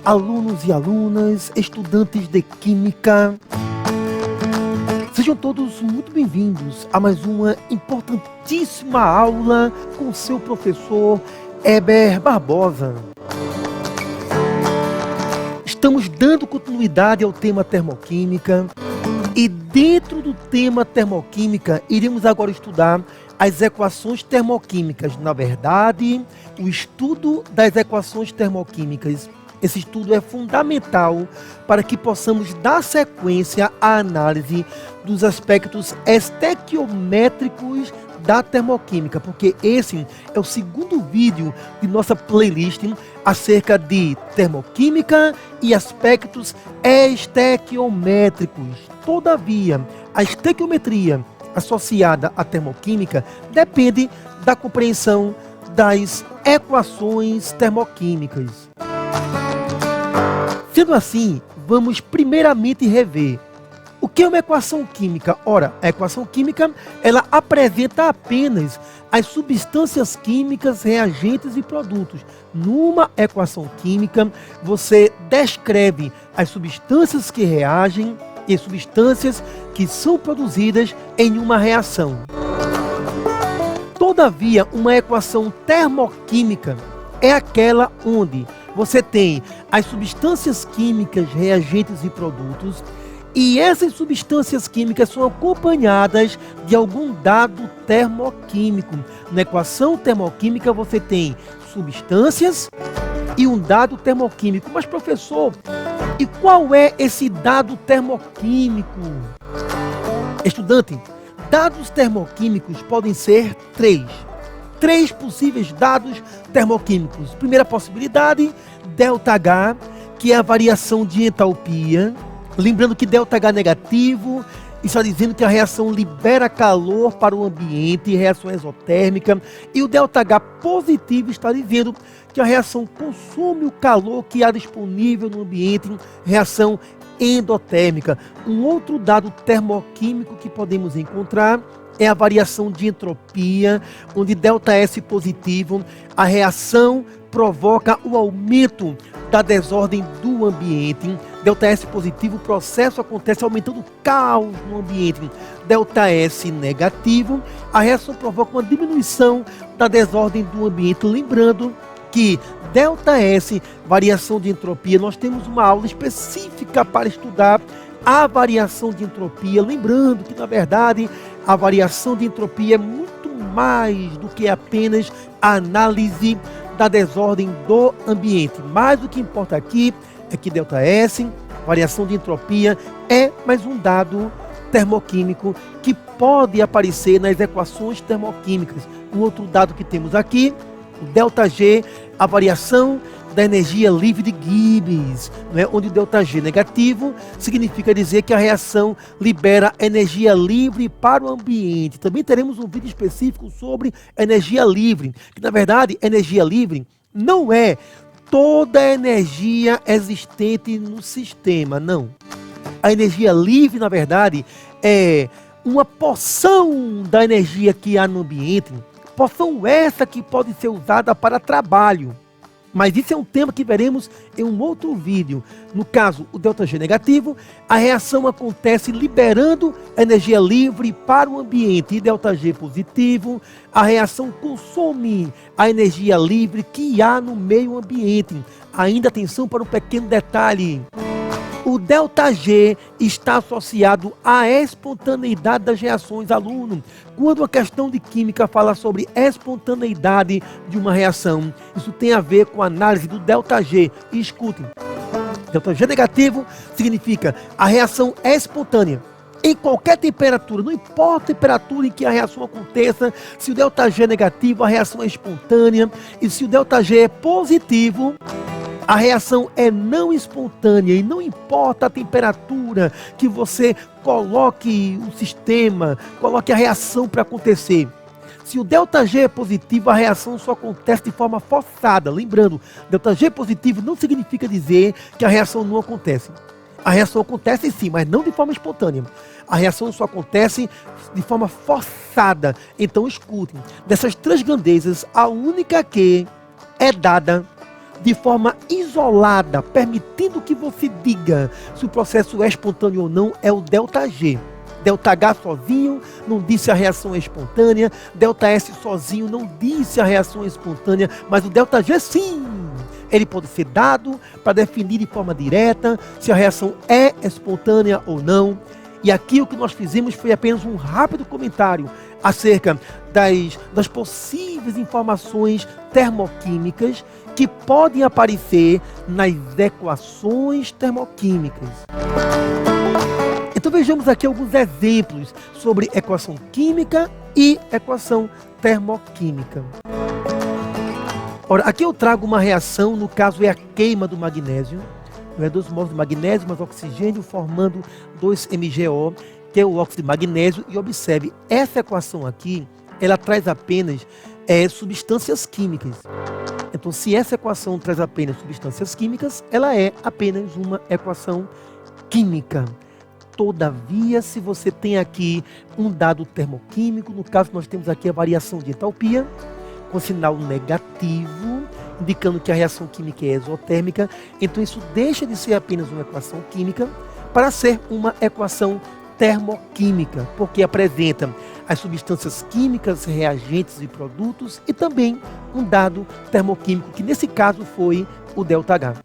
alunos e alunas, estudantes de Química. Sejam todos muito bem-vindos a mais uma importantíssima aula com seu professor Heber Barbosa. Estamos dando continuidade ao tema termoquímica e dentro do tema termoquímica iremos agora estudar as equações termoquímicas. Na verdade, o estudo das equações termoquímicas. Esse estudo é fundamental para que possamos dar sequência à análise dos aspectos estequiométricos da termoquímica, porque esse é o segundo vídeo de nossa playlist acerca de termoquímica e aspectos estequiométricos. Todavia, a estequiometria associada à termoquímica depende da compreensão das equações termoquímicas. Sendo assim, vamos primeiramente rever o que é uma equação química. Ora, a equação química, ela apresenta apenas as substâncias químicas, reagentes e produtos. Numa equação química, você descreve as substâncias que reagem e as substâncias que são produzidas em uma reação. Todavia, uma equação termoquímica é aquela onde você tem as substâncias químicas, reagentes e produtos, e essas substâncias químicas são acompanhadas de algum dado termoquímico. Na equação termoquímica você tem substâncias e um dado termoquímico. Mas, professor, e qual é esse dado termoquímico? Estudante, dados termoquímicos podem ser três possíveis dados termoquímicos. Primeira possibilidade, ΔH, que é a variação de entalpia. Lembrando que ΔH negativo está dizendo que a reação libera calor para o ambiente, reação exotérmica. E o ΔH positivo está dizendo que a reação consome o calor que há disponível no ambiente, reação endotérmica. Um outro dado termoquímico que podemos encontrar é a variação de entropia, onde ΔS positivo, a reação provoca o aumento da desordem do ambiente. ΔS positivo, o processo acontece aumentando o caos no ambiente. ΔS negativo, a reação provoca uma diminuição da desordem do ambiente. Lembrando que ΔS, variação de entropia, nós temos uma aula específica para estudar a variação de entropia. Lembrando que, na verdade, a variação de entropia é muito mais do que apenas a análise da desordem do ambiente. Mas o que importa aqui é que ΔS, variação de entropia, é mais um dado termoquímico que pode aparecer nas equações termoquímicas. Um outro dado que temos aqui, o ΔG, a variação da energia livre de Gibbs, né? Onde o ΔG negativo significa dizer que a reação libera energia livre para o ambiente. Também teremos um vídeo específico sobre energia livre, que na verdade energia livre não é toda a energia existente no sistema, não. A energia livre, na verdade, é uma porção da energia que há no ambiente, porção essa que pode ser usada para trabalho. Mas isso é um tema que veremos em um outro vídeo. No caso, o ΔG negativo, a reação acontece liberando energia livre para o ambiente. E ΔG positivo, a reação consome a energia livre que há no meio ambiente. Ainda atenção para um pequeno detalhe. O ΔG está associado à espontaneidade das reações, aluno. Quando a questão de química fala sobre espontaneidade de uma reação, isso tem a ver com a análise do ΔG. E escutem, ΔG negativo significa a reação é espontânea. Em qualquer temperatura, não importa a temperatura em que a reação aconteça, se o ΔG é negativo, a reação é espontânea. E se o ΔG é positivo, a reação é não espontânea. E não importa a temperatura que você coloque o sistema, coloque a reação para acontecer. Se o ΔG é positivo, a reação só acontece de forma forçada. Lembrando, ΔG positivo não significa dizer que a reação não acontece. A reação acontece sim, mas não de forma espontânea. A reação só acontece de forma forçada. Então escutem, dessas três grandezas, a única que é dada de forma isolada, permitindo que você diga se o processo é espontâneo ou não, é o ΔG. ΔH sozinho não disse a reação é espontânea, ΔS sozinho não disse a reação é espontânea, mas o ΔG sim, ele pode ser dado para definir de forma direta se a reação é espontânea ou não. E aqui o que nós fizemos foi apenas um rápido comentário acerca das possíveis informações termoquímicas que podem aparecer nas equações termoquímicas. Então vejamos aqui alguns exemplos sobre equação química e equação termoquímica. Ora, aqui eu trago uma reação, no caso é a queima do magnésio. Não é 2 mols de magnésio mais oxigênio formando 2MgO, que é o óxido de magnésio. E observe, essa equação aqui, ela traz apenas substâncias químicas. Então, se essa equação traz apenas substâncias químicas, ela é apenas uma equação química. Todavia, se você tem aqui um dado termoquímico, no caso nós temos aqui a variação de entalpia, com sinal negativo, indicando que a reação química é exotérmica, então isso deixa de ser apenas uma equação química para ser uma equação termoquímica, porque apresenta as substâncias químicas, reagentes e produtos e também um dado termoquímico, que nesse caso foi o ΔH.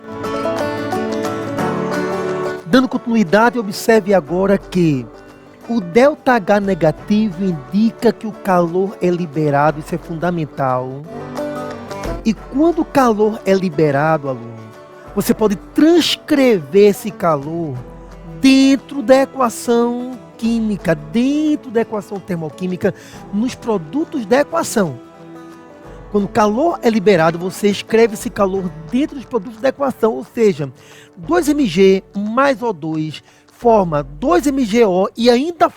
Dando continuidade, observe agora que o ΔH negativo indica que o calor é liberado, isso é fundamental. E quando o calor é liberado, aluno, você pode transcrever esse calor dentro da equação química, dentro da equação termoquímica, nos produtos da equação. Quando o calor é liberado, você escreve esse calor dentro dos produtos da equação, ou seja, 2Mg mais O2 forma 2MgO e ainda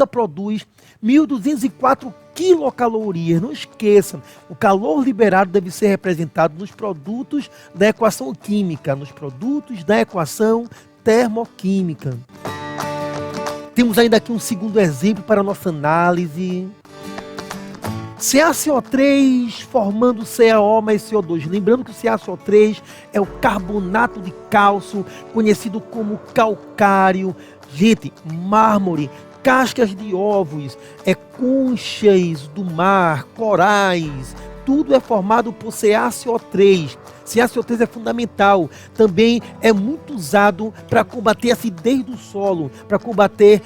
produz 1.204 quilocalorias. Não esqueça, o calor liberado deve ser representado nos produtos da equação química, nos produtos da equação termoquímica. Temos ainda aqui um segundo exemplo para a nossa análise. CaCO3 formando CaO mais CO2. Lembrando que o CaCO3 é o carbonato de cálcio, conhecido como calcário. Gente, mármore, cascas de ovos, conchas do mar, corais, tudo é formado por CaCO3. CaCO3 é fundamental, também é muito usado para combater a acidez do solo, para combater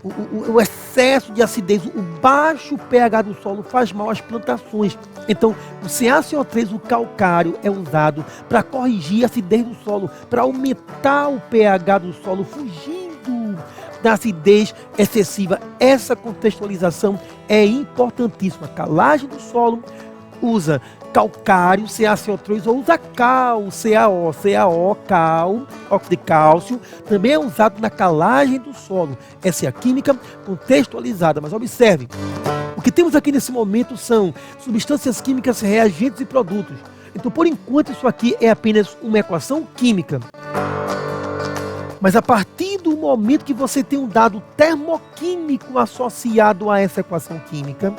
o excesso de acidez, o baixo pH do solo faz mal às plantações. Então, o CaCO3, o calcário, é usado para corrigir a acidez do solo, para aumentar o pH do solo, fugindo da acidez excessiva. Essa contextualização é importantíssima. A calagem do solo usa calcário, CaCO3, ou usa cal, CaO, cal, óxido de cálcio, também é usado na calagem do solo. Essa é a química contextualizada, mas observe, o que temos aqui nesse momento são substâncias químicas, reagentes e produtos. Então, por enquanto, isso aqui é apenas uma equação química. Mas a partir do momento que você tem um dado termoquímico associado a essa equação química,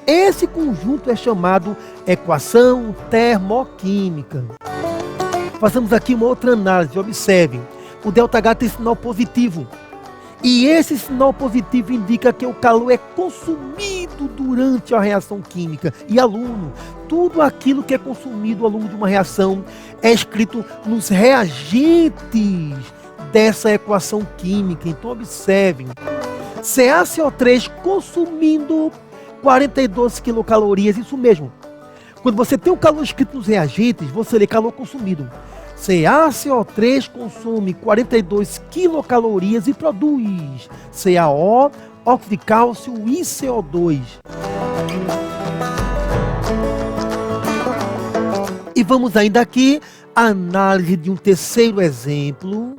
esse conjunto é chamado equação termoquímica. Façamos aqui uma outra análise. Observe, o ΔH tem sinal positivo. E esse sinal positivo indica que o calor é consumido durante a reação química. E aluno, tudo aquilo que é consumido ao longo de uma reação é escrito nos reagentes dessa equação química. Então observe, CaCO3 consumindo 42 quilocalorias, isso mesmo. Quando você tem o calor escrito nos reagentes, você lê calor consumido. CaCO3 consome 42 quilocalorias e produz CaO, óxido de cálcio e CO2. E vamos ainda aqui à análise de um terceiro exemplo,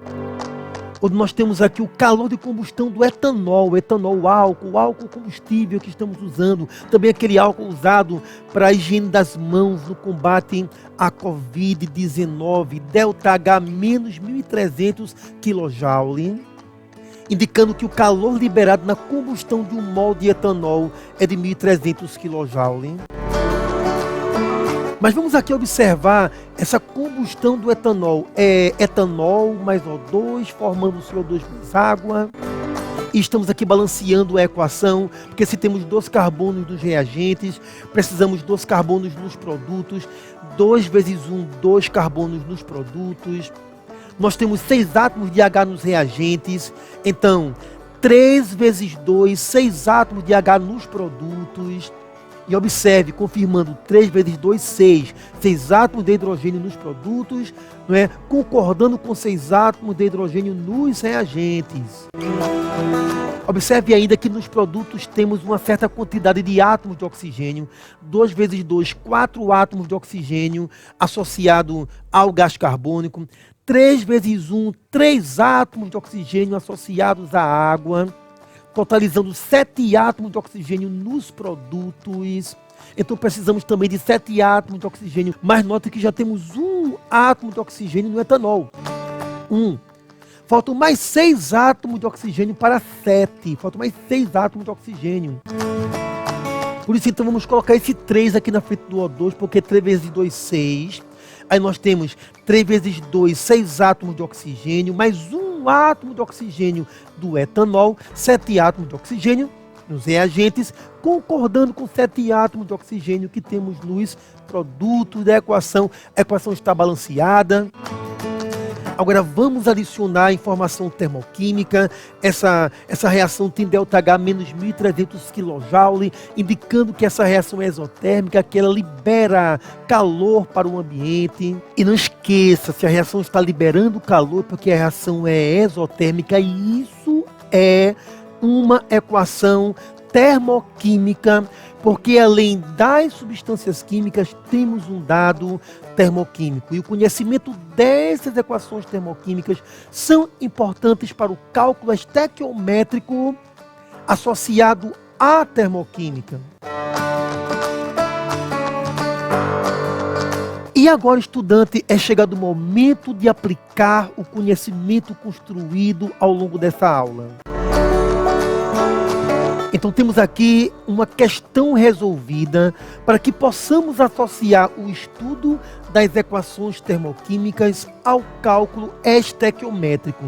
onde nós temos aqui o calor de combustão do etanol, álcool combustível que estamos usando, também aquele álcool usado para a higiene das mãos no combate à Covid-19, ΔH menos 1.300 kJ, indicando que o calor liberado na combustão de um mol de etanol é de 1.300 kJ. Mas vamos aqui observar essa combustão do etanol. É etanol mais O2 formando CO2 mais água. E estamos aqui balanceando a equação, porque se temos 2 carbonos nos reagentes, precisamos 2 carbonos nos produtos, 2 vezes 1, 2 carbonos nos produtos. Nós temos 6 átomos de H nos reagentes, então 3 vezes 2, 6 átomos de H nos produtos. E observe, confirmando 3 vezes 2, 6. 6 átomos de hidrogênio nos produtos, não é? Concordando com 6 átomos de hidrogênio nos reagentes. Observe ainda que nos produtos temos uma certa quantidade de átomos de oxigênio. 2 vezes 2, 4 átomos de oxigênio associado ao gás carbônico. 3 vezes 1, 3 átomos de oxigênio associados à água, totalizando 7 átomos de oxigênio nos produtos. Então precisamos também de 7 átomos de oxigênio. Mas note que já temos 1 átomo de oxigênio no etanol. 1. Faltam mais 6 átomos de oxigênio para 7. Faltam mais 6 átomos de oxigênio. Por isso, então, vamos colocar esse 3 aqui na frente do O2, porque 3 vezes 2, 6. Aí nós temos 3 vezes 2, 6 átomos de oxigênio, mais 1 átomo de oxigênio do etanol, 7 átomos de oxigênio nos reagentes, concordando com 7 átomos de oxigênio que temos nos produtos da equação. A equação está balanceada. Agora vamos adicionar a informação termoquímica. Essa reação tem ΔH menos 1.300 kJ, indicando que essa reação é exotérmica, que ela libera calor para o ambiente. E não esqueça, se a reação está liberando calor, porque a reação é exotérmica, e isso é uma equação termoquímica, porque além das substâncias químicas, temos um dado termoquímico. E o conhecimento dessas equações termoquímicas são importantes para o cálculo estequiométrico associado à termoquímica. E agora, estudante, é chegado o momento de aplicar o conhecimento construído ao longo dessa aula. Então temos aqui uma questão resolvida para que possamos associar o estudo das equações termoquímicas ao cálculo estequiométrico.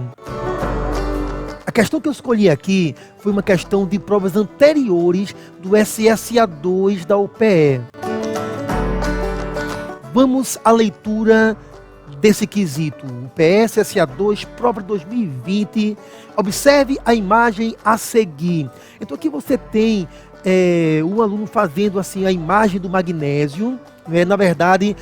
A questão que eu escolhi aqui foi uma questão de provas anteriores do SSA2 da UPE. Vamos à leitura desse quesito. O PSSA2, prova 2020. Observe a imagem a seguir. Então aqui você tem um aluno fazendo assim a imagem do magnésio. Na verdade,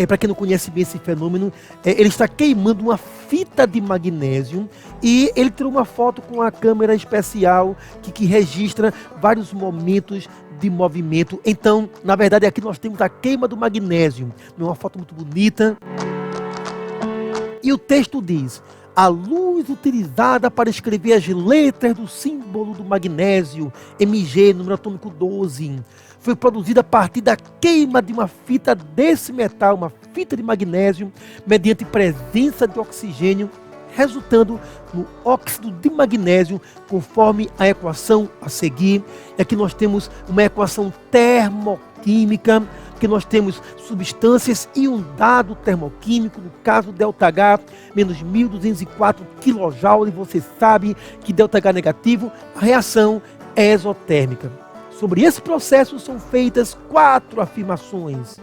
para quem não conhece bem esse fenômeno, ele está queimando uma fita de magnésio e ele tirou uma foto com a câmera especial que registra vários momentos de movimento. Então, na verdade, aqui nós temos a queima do magnésio. É uma foto muito bonita. E o texto diz: a luz utilizada para escrever as letras do símbolo do magnésio, Mg, número atômico 12, foi produzida a partir da queima de uma fita desse metal, uma fita de magnésio, mediante presença de oxigênio, resultando no óxido de magnésio, conforme a equação a seguir. E aqui nós temos uma equação termoquímica, que nós temos substâncias e um dado termoquímico, no caso ΔH, menos 1.204 kJ, e você sabe que ΔH negativo, a reação é exotérmica. Sobre esse processo são feitas 4 afirmações.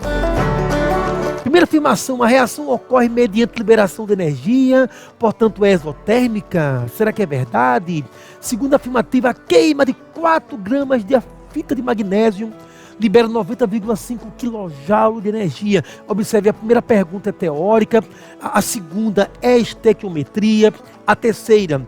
Primeira afirmação: a reação ocorre mediante liberação de energia, portanto é exotérmica. Será que é verdade? Segunda afirmativa: a queima de 4 gramas de fita de magnésio libera 90,5 kJ de energia. Observe, a primeira pergunta é teórica, a segunda é estequiometria, a terceira: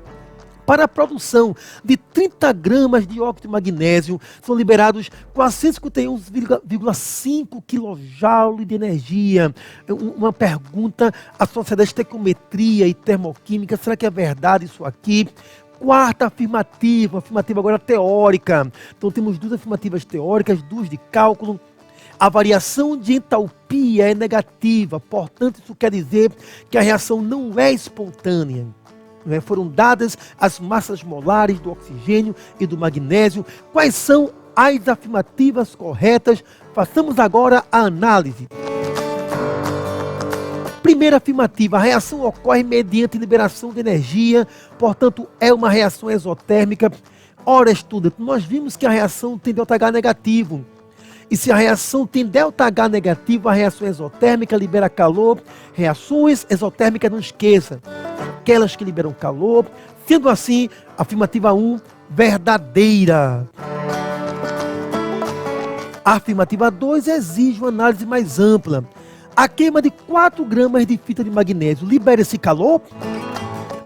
para a produção de 30 gramas de óxido de magnésio, são liberados 451,5 kJ de energia. Uma pergunta associada à estequiometria e termoquímica. Será que é verdade isso aqui? Quarta afirmativa, afirmativa agora teórica. Então temos 2 afirmativas teóricas, 2 de cálculo. A variação de entalpia é negativa, portanto isso quer dizer que a reação não é espontânea. Foram dadas as massas molares do oxigênio e do magnésio. Quais são as afirmativas corretas? Façamos agora a análise. Primeira afirmativa, a reação ocorre mediante liberação de energia, portanto é uma reação exotérmica. Ora, estudante, nós vimos que a reação tem ΔH negativo. E se a reação tem ΔH negativo, a reação exotérmica libera calor. Reações exotérmicas, não esqueça, aquelas que liberam calor. Sendo assim, afirmativa 1, verdadeira. A afirmativa 2 exige uma análise mais ampla. A queima de 4 gramas de fita de magnésio libera esse calor?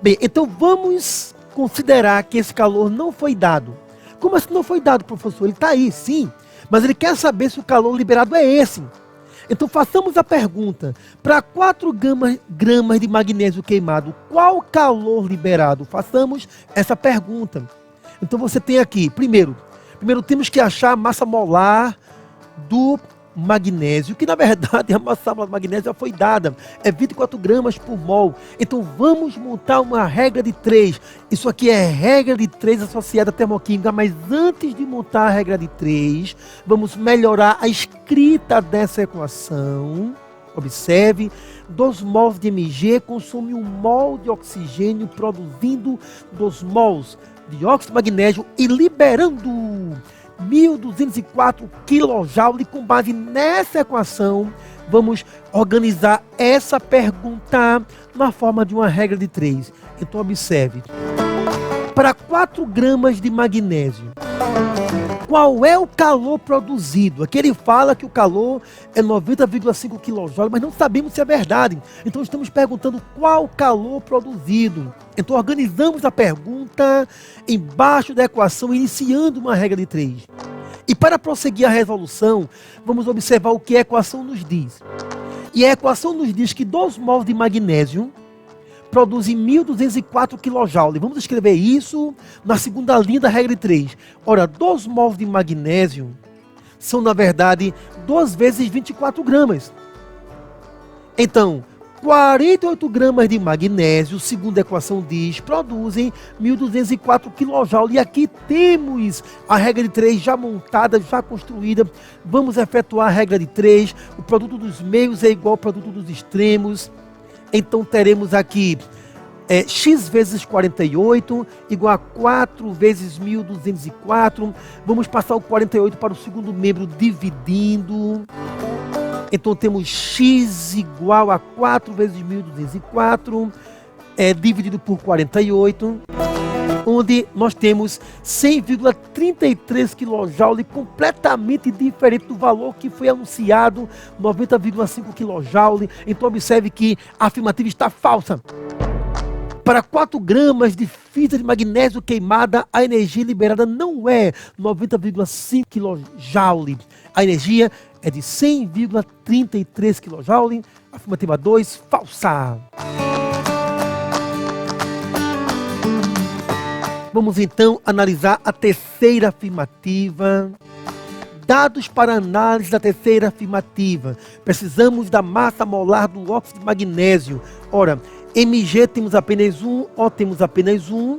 Bem, então vamos considerar que esse calor não foi dado. Como assim não foi dado, professor? Ele está aí, sim, mas ele quer saber se o calor liberado é esse. Então façamos a pergunta, para 4 gramas de magnésio queimado, qual calor liberado? Façamos essa pergunta. Então você tem aqui, primeiro temos que achar a massa molar do magnésio, que na verdade a massa molar do magnésio já foi dada, é 24 gramas por mol. Então vamos montar uma regra de 3. Isso aqui é regra de 3 associada à termoquímica, mas antes de montar a regra de 3, vamos melhorar a escrita dessa equação. Observe, 2 mols de Mg consome 1 mol de oxigênio, produzindo 2 mols de óxido de magnésio e liberando 1.204 kJ. Com base nessa equação, vamos organizar essa pergunta na forma de uma regra de 3. Então observe, para 4 gramas de magnésio, qual é o calor produzido? Aqui ele fala que o calor é 90,5 kJ, mas não sabemos se é verdade. Então estamos perguntando qual o calor produzido. Então organizamos a pergunta embaixo da equação, iniciando uma regra de 3. E para prosseguir a resolução, vamos observar o que a equação nos diz. E a equação nos diz que 2 mols de magnésio produzem 1.204 kJ. Vamos escrever isso na segunda linha da regra de 3. Ora, 2 mols de magnésio são, na verdade, 2 vezes 24 gramas. Então, 48 gramas de magnésio, segundo a equação diz, produzem 1.204 kJ. E aqui temos a regra de 3 já montada, já construída. Vamos efetuar a regra de 3. O produto dos meios é igual ao produto dos extremos. Então teremos aqui x vezes 48 igual a 4 vezes 1.204. Vamos passar o 48 para o segundo membro dividindo. Então temos x igual a 4 vezes 1.204 dividido por 48, onde nós temos 100,33 kJ, completamente diferente do valor que foi anunciado, 90,5 kJ. Então observe que a afirmativa está falsa. Para 4 gramas de fita de magnésio queimada, a energia liberada não é 90,5 kJ. A energia é de 100,33 kJ. Afirmativa 2, falsa. Vamos então analisar a terceira afirmativa. Dados para análise da terceira afirmativa. Precisamos da massa molar do óxido de magnésio. Ora, Mg temos apenas 1, O temos apenas 1.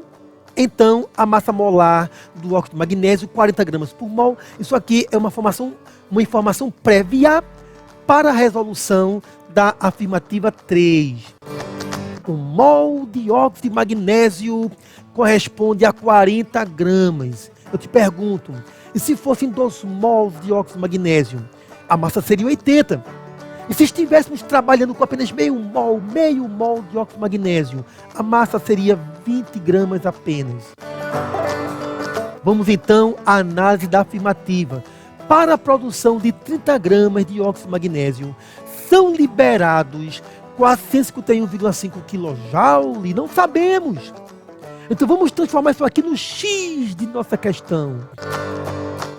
Então, a massa molar do óxido de magnésio, 40 gramas por mol. Isso aqui é uma informação prévia para a resolução da afirmativa 3. 1 mol de óxido de magnésio corresponde a 40 gramas. Eu te pergunto, e se fossem 2 mols de óxido de magnésio, a massa seria 80. E se estivéssemos trabalhando com apenas meio mol de óxido de magnésio, a massa seria 20 gramas apenas. Vamos então à análise da afirmativa. Para a produção de 30 gramas de óxido de magnésio, são liberados 451,5 kJ? Não sabemos. Então vamos transformar isso aqui no X de nossa questão.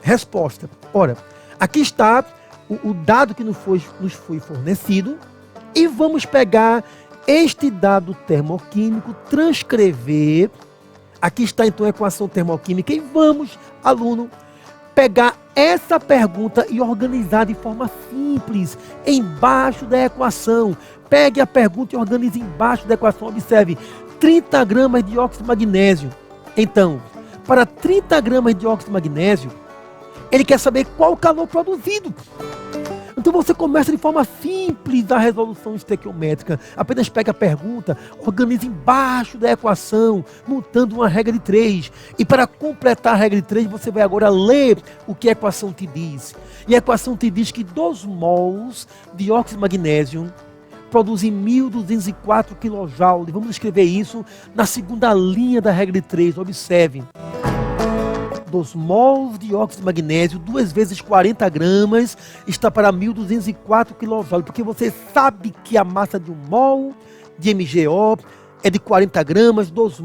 Resposta. Ora, aqui está o dado que nos foi fornecido e vamos pegar este dado termoquímico, transcrever. Aqui está então a equação termoquímica e vamos, aluno, pegar essa pergunta e organizar de forma simples embaixo da equação. Pegue a pergunta e organize embaixo da equação. Observe, 30 gramas de óxido de magnésio. Então, para 30 gramas de óxido de magnésio, ele quer saber qual o calor produzido. Então você começa de forma simples a resolução estequiométrica. Apenas pega a pergunta, organiza embaixo da equação, montando uma regra de 3. E para completar a regra de 3, você vai agora ler o que a equação te diz. E a equação te diz que 2 mols de óxido de magnésio produzem 1.204 kJ. Vamos escrever isso na segunda linha da regra de 3. Observe. 2 mols de óxido de magnésio, 2 vezes 40 gramas, está para 1.204 kJ. Porque você sabe que a massa de 1 mol de MgO é de 40 gramas, 2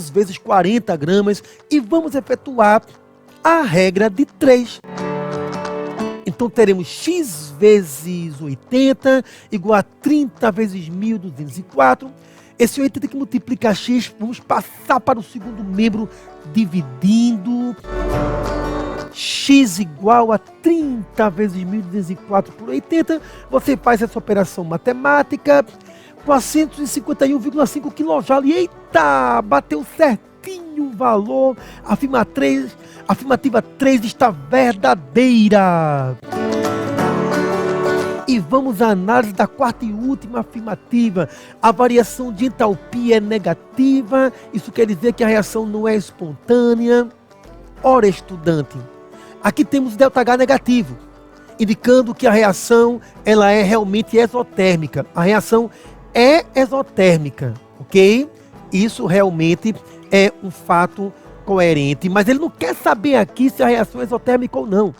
vezes 40 gramas. E vamos efetuar a regra de 3. Então teremos x vezes 80 igual a 30 vezes 1.204. Esse 80 que multiplica x, vamos passar para o segundo membro, dividindo. X igual a 30 vezes 1.204 por 80. Você faz essa operação matemática. 451,5 kJ. Eita, bateu certinho o valor. Afirmativa 3 está verdadeira. E vamos à análise da quarta e última afirmativa. A variação de entalpia é negativa. Isso quer dizer que a reação não é espontânea. Ora, estudante, aqui temos ΔH negativo, indicando que a reação ela é realmente exotérmica. A reação é exotérmica, ok? Isso realmente é um fato coerente, mas ele não quer saber aqui se a reação é exotérmica ou não.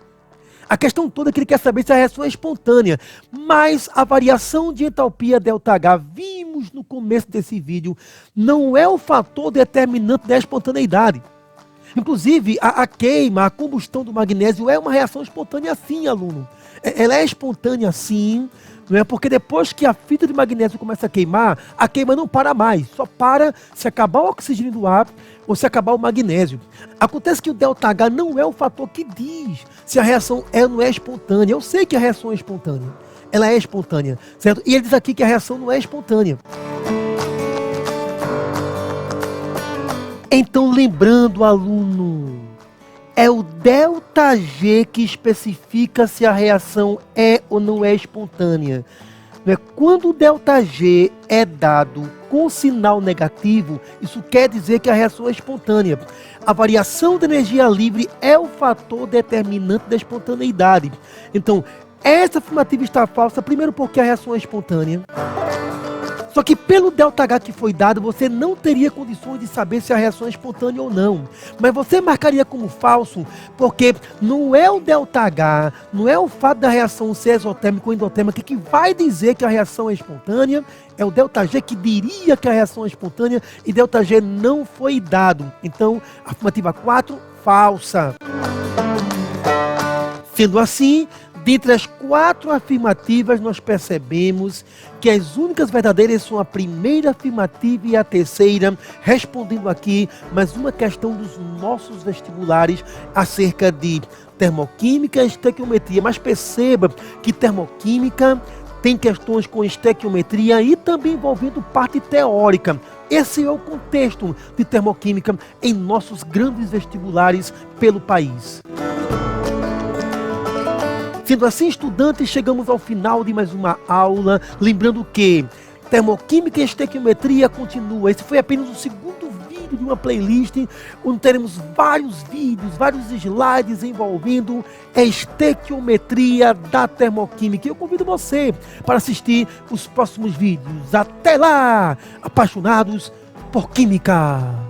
A questão toda é que ele quer saber se a reação é espontânea. Mas a variação de entalpia ΔH, vimos no começo desse vídeo, não é o fator determinante da espontaneidade. Inclusive, a queima, a combustão do magnésio é uma reação espontânea sim, aluno. Ela é espontânea sim, não é? Porque depois que a fita de magnésio começa a queima não para mais. Só para se acabar o oxigênio do ar ou se acabar o magnésio. Acontece que o ΔH não é o fator que diz se a reação é ou não é espontânea. Eu sei que a reação é espontânea. Ela é espontânea, certo? E ele diz aqui que a reação não é espontânea. Então, lembrando, aluno, é o ΔG que especifica se a reação é ou não é espontânea. Quando o ΔG é dado com sinal negativo, isso quer dizer que a reação é espontânea. A variação de energia livre é o fator determinante da espontaneidade. Então, essa afirmativa está falsa, primeiro porque a reação é espontânea. Só que pelo ΔH que foi dado, você não teria condições de saber se a reação é espontânea ou não. Mas você marcaria como falso, porque não é o ΔH, não é o fato da reação ser exotérmica ou endotérmica que vai dizer que a reação é espontânea. É o ΔG que diria que a reação é espontânea e ΔG não foi dado. Então, afirmativa 4, falsa. Sendo assim, dentre as 4 afirmativas, nós percebemos que as únicas verdadeiras são a primeira afirmativa e a terceira, respondendo aqui mais uma questão dos nossos vestibulares acerca de termoquímica e estequiometria. Mas perceba que termoquímica tem questões com estequiometria e também envolvendo parte teórica. Esse é o contexto de termoquímica em nossos grandes vestibulares pelo país. Sendo assim, estudantes, chegamos ao final de mais uma aula. Lembrando que termoquímica e estequiometria continua. Esse foi apenas o segundo vídeo de uma playlist, onde teremos vários vídeos, vários slides envolvendo a estequiometria da termoquímica. E eu convido você para assistir os próximos vídeos. Até lá, apaixonados por química!